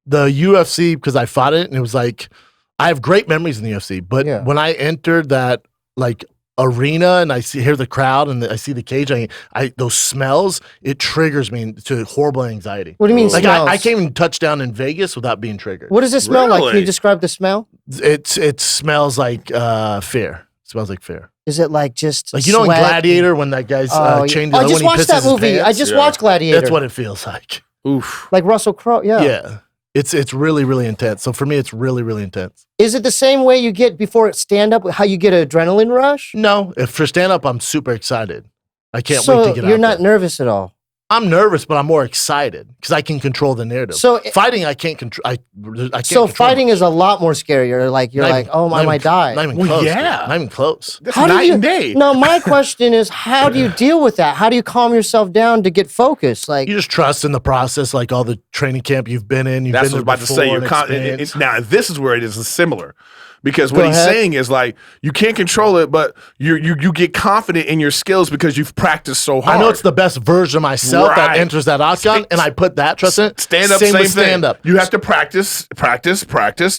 the UFC, because I fought it, and it was like, I have great memories in the UFC, but when I entered that like arena and I hear the crowd and I see the cage, I those smells, it triggers me to horrible anxiety. What do you mean? Like I can't even touch down in Vegas without being triggered. What does it smell like? Can you describe the smell? It smells like fear. It smells like fear. Is it like just like, you know, in Gladiator when that guy's chained to I just watched that movie. I just watched Gladiator. That's what it feels like. Oof. Like Russell Crowe. Yeah. Yeah. It's really, really intense. So for me, it's really, really intense. Is it the same way you get before stand-up, how you get an adrenaline rush? No. If for stand-up, I'm super excited. I can't wait to get out. So you're not nervous at all? I'm nervous, but I'm more excited because I can control the narrative. So fighting, I can't control. I can't. So fighting is a lot more scary. You're like, oh, I might die. Not even close. Yeah, not even close. That's night and day. No, my question is, how do you deal with that? How do you calm yourself down to get focused? Like, you just trust in the process, like all the training camp you've been in. That's what I was about to say. Now this is where it is similar. Because what he's saying is like, you can't control it, but you get confident in your skills because you've practiced so hard. I know it's the best version of myself that enters that octagon, and I put that trust in it. Stand up, same thing. You have to practice,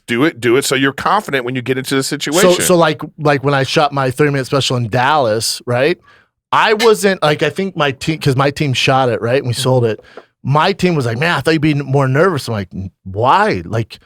do it, so you're confident when you get into the situation. So like when I shot my 30-minute special in Dallas, right? I wasn't like, I think my team, because my team shot it, right? And we sold it. My team was like, man, I thought you'd be more nervous. I'm like, why? Like,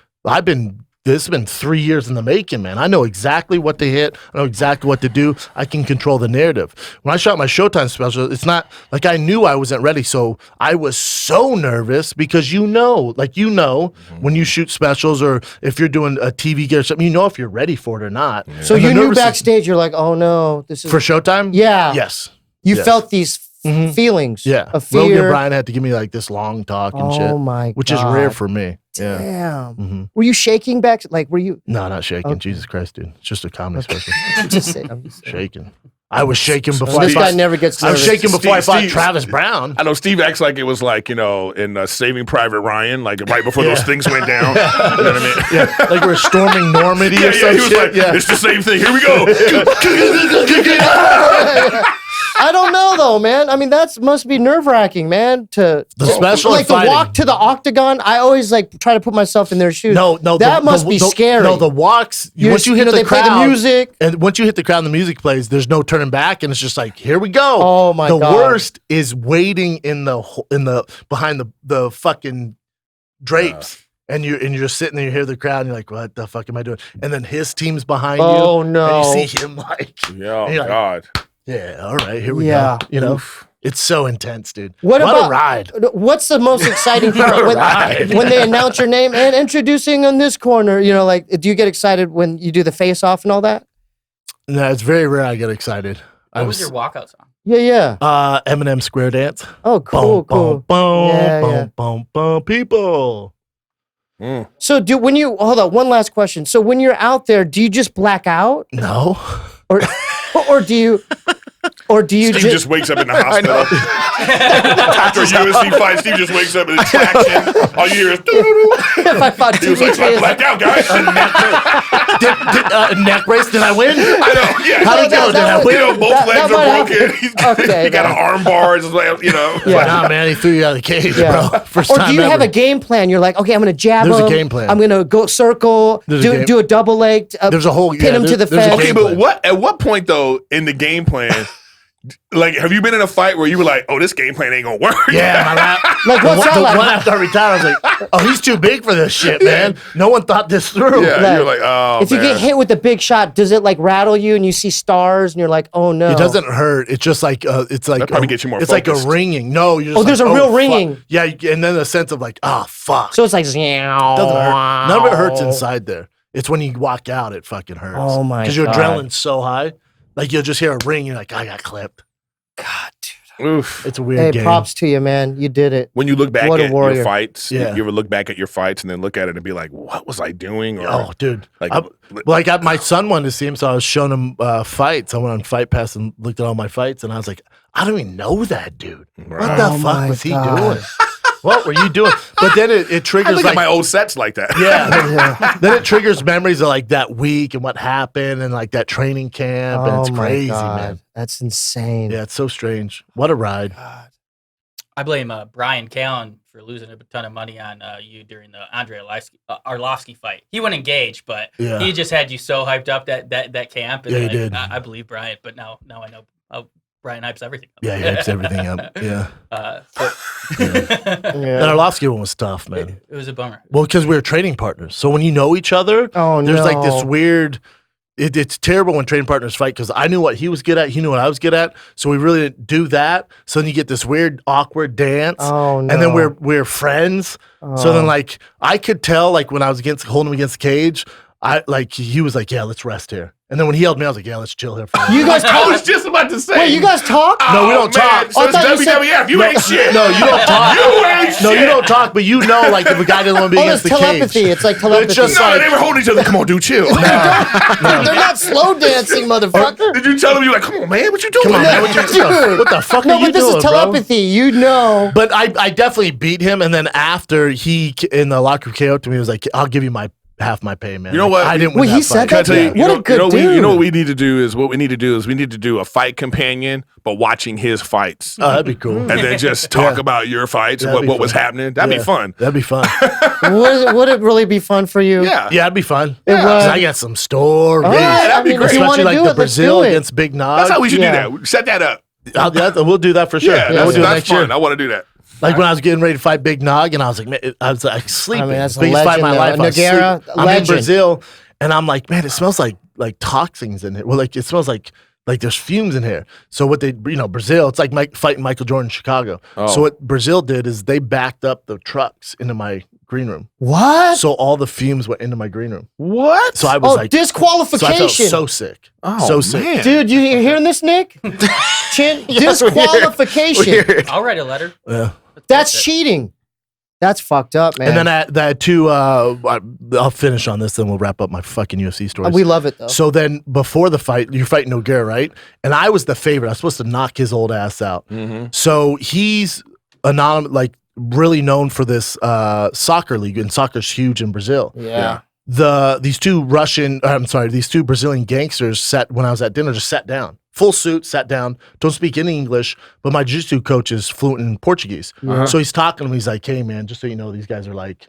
this has been 3 years in the making, man. I know exactly what to hit. I know exactly what to do. I can control the narrative. When I shot my Showtime special, it's not like I knew I wasn't ready. So I was so nervous because when you shoot specials or if you're doing a TV gig or something, you know if you're ready for it or not. Yeah. So you knew backstage, you're like, oh no, this is... For Showtime? Yeah. Yes. You felt these feelings of fear. Rogan Bryan had to give me like this long talk and shit. Oh my God. Which is rare for me. Damn. Yeah. Were you shaking back? Like, were you? No, not shaking. Okay. Jesus Christ, dude. It's just a comedy special. I'm just saying. Shaking. I was shaking before this guy never gets nervous. I was shaking before I fought Travis Brown. I know Steve acts like it was like, in Saving Private Ryan, like right before those things went down. You know what I mean? Yeah, like we're storming Normandy or some shit. Like, it's the same thing. Here we go. I don't know though, man. I mean, that must be nerve-wracking, man. The special like to walk to the octagon. I always like try to put myself in their shoes. No, that must be scary. No, the walks. Once you hit the crowd, play the music, and once you hit the crowd, and the music plays. There's no turning back, and it's just like, here we go. Oh my God. The worst is waiting in the behind the fucking drapes. And you're just sitting there, you hear the crowd, and you're like, what the fuck am I doing? And then his team's behind you. Oh no! And you see him like, God. Yeah, all right, here we go. You know, it's so intense, dude. What a ride. What's the most exciting part when they announce your name and introducing on this corner? You know, like, do you get excited when you do the face off and all that? No, it's very rare I get excited. What was your walkout song? Yeah. Eminem Square Dance. Oh, cool, boom, boom, boom, boom, people. So hold on, one last question. So when you're out there, do you just black out? No. Or do you Steve just wakes up in the hospital. After a UFC fight, Steve just wakes up in a traction. All you hear is if I fought he was like, I blacked out, guys. Neck brace, did I win? I know, yeah. How'd it go? Did I win? Both legs are broken. He got an arm bar, Nah, man, he threw you out of the cage, bro. First time or do you have a game plan? You're like, okay, I'm going to jab him. There's a game plan. I'm going to go circle, do a double leg, there's a whole, pin him to the fence. Okay, but at what point, though, in the game plan, like, have you been in a fight where you were like, oh, this game plan ain't gonna work? Yeah, like, what's that like? One after I retired, I was like, oh, he's too big for this shit, man. No one thought this through. Yeah, you're like, oh, if you get hit with a big shot, does it like rattle you and you see stars and you're like, oh no? It doesn't hurt. It's just like, that probably gets you more It's focused. like a ringing. No, you're just there's a real ringing. Fuck. Yeah, and then a sense of like, fuck. So it's like, doesn't hurt. None of it hurts inside there. It's when you walk out, it fucking hurts. Oh my God. Because your adrenaline's so high. Like, you'll just hear a ring, you're like, I got clipped. God, dude. Oof. It's a weird game. Props to you, man. You did it. When you look back at your fights, you ever look back at your fights and then look at it and be like, what was I doing? Or, dude. My son wanted to see him, so I was showing him fights. I went on Fight Pass and looked at all my fights, and I was like, I don't even know that dude. What the fuck was he doing? What were you doing? But then it triggers. I look at my old sets like that. Yeah. Then it triggers memories of like that week and what happened and like that training camp. And it's crazy, man. That's insane. Yeah, it's so strange. What a ride. God. I blame Brian Callen for losing a ton of money on you during the Andre Arlovsky fight. He wouldn't engage, but he just had you so hyped up that camp. And he did. I believe Brian, but now I know Brian hypes everything up. Yeah, he hypes everything up. Yeah. Yeah. That Arlovsky one was tough, man. It was a bummer. Well, because we were training partners. So when you know each other, there's like this weird. It's terrible when training partners fight because I knew what he was good at. He knew what I was good at. So we really didn't do that. So then you get this weird, awkward dance. Oh, no. And then we're friends. So then like I could tell like when I was holding him against the cage, he was like, yeah, let's rest here. And then when he held me, I was like, yeah, let's chill here for a You guys I talk? was just about to say. Wait, you guys talk? No, we don't talk. So it's I thought you said- WWF. You ain't shit. No, you don't talk. You ain't shit. No, you don't talk, but you know, like, if a guy doesn't want to be against It's the telepathy. cage. It's like telepathy. It's just No, like, they were holding each other. Come on, dude, chill. They're not slow dancing, motherfucker. Did you tell him? You like, come on, man, what you doing? come on, man, Dude. what the fuck No, are you but this doing, is bro? telepathy. You know. But I definitely beat him, and then after he, in the locker room, KO'd to me, he was like, I'll give you half my pay, man. You know Like, what? I didn't win Wait, that he said fight. that? Can I tell you, What a good dude. You know what we need to do is we need to do a fight companion, but watching his fights. Oh, that'd be cool. And then just talk about your fights, That'd be what was fun. happening. That'd be fun. That'd be fun. Would it really be fun for you? Yeah. Yeah, it'd be fun. It would. 'Cause I got some stories. All right, that'd be great. If you want Especially to like do the it, let's Brazil do it. against Big Nog. That's how we should Yeah. do that. Set that up. We'll do that for sure. Yeah, We'll do it that's next fun. year. I want to do that. Like when I was getting ready to fight Big Nog, and I was like, man, I was like sleeping. I mean, that's a Biggest fight of my legend, life. though. I was Nogueira, sleeping. I'm in legend. Brazil, and I'm like, man, it smells like toxins in here. Well, like it smells like there's fumes in here. So what Brazil, it's like fighting Michael Jordan in Chicago. Oh. So what Brazil did is they backed up the trucks into my green room. What? So all the fumes went into my green room. What? So I was like, disqualification. so I felt so sick. Oh, So sick. man. Dude, you hearing this, Nick? Disqualification. I'll write a letter. Yeah. That's cheating. That's fucked up, man. And then I had two, I'll finish on this, then we'll wrap up my fucking UFC stories. We love it, though. So then before the fight, you're fighting Nogueira, right? And I was the favorite. I was supposed to knock his old ass out. Mm-hmm. So he's anonymous, like really known for this soccer league, and soccer's huge in Brazil. yeah. These two Brazilian gangsters when I was at dinner, just sat down. Full suit, sat down, don't speak any English, but my jiu-jitsu coach is fluent in Portuguese. Uh-huh. So he's talking to me, he's like, hey man, just so you know, these guys are like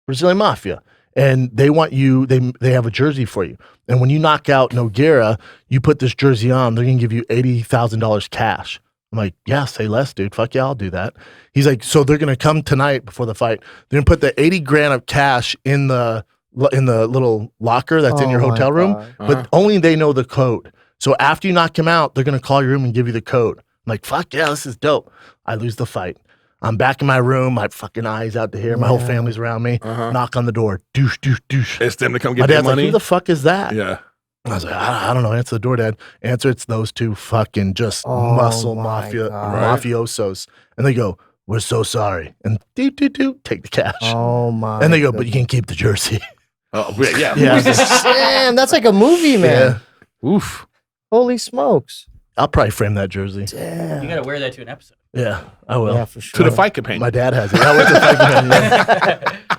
Brazilian Mafia. And they want you, they have a jersey for you. And when you knock out Nogueira, you put this jersey on, they're gonna give you $80,000 cash. I'm like, yeah, say less, dude. Fuck yeah, I'll do that. He's like, so they're gonna come tonight before the fight. They're gonna put the 80 grand of cash in the little locker that's in your Oh, my hotel room, God. but only they know the code. So after you knock him out, they're gonna call your room and give you the code. I'm like, fuck yeah, this is dope. I lose the fight. I'm back in my room, my fucking eyes out to here, my whole family's around me. Knock on the door, douche, douche, douche. It's them to come My get their dad's like, money. who the fuck is that? Yeah. I was like, I don't know. Answer the door, Dad. Answer, it's those two fucking just Oh, muscle my mafia God. mafiosos. And they go, we're so sorry. And take the cash. Oh, my. And they go, but you can keep the jersey. Oh, yeah. Yeah. Damn, that's like a movie, man. Yeah. Oof. Holy smokes. I'll probably frame that jersey. You Damn. got to wear that to an episode. Yeah, I will. Yeah, for sure. To the fight companion. My dad has it. I went to fight companion.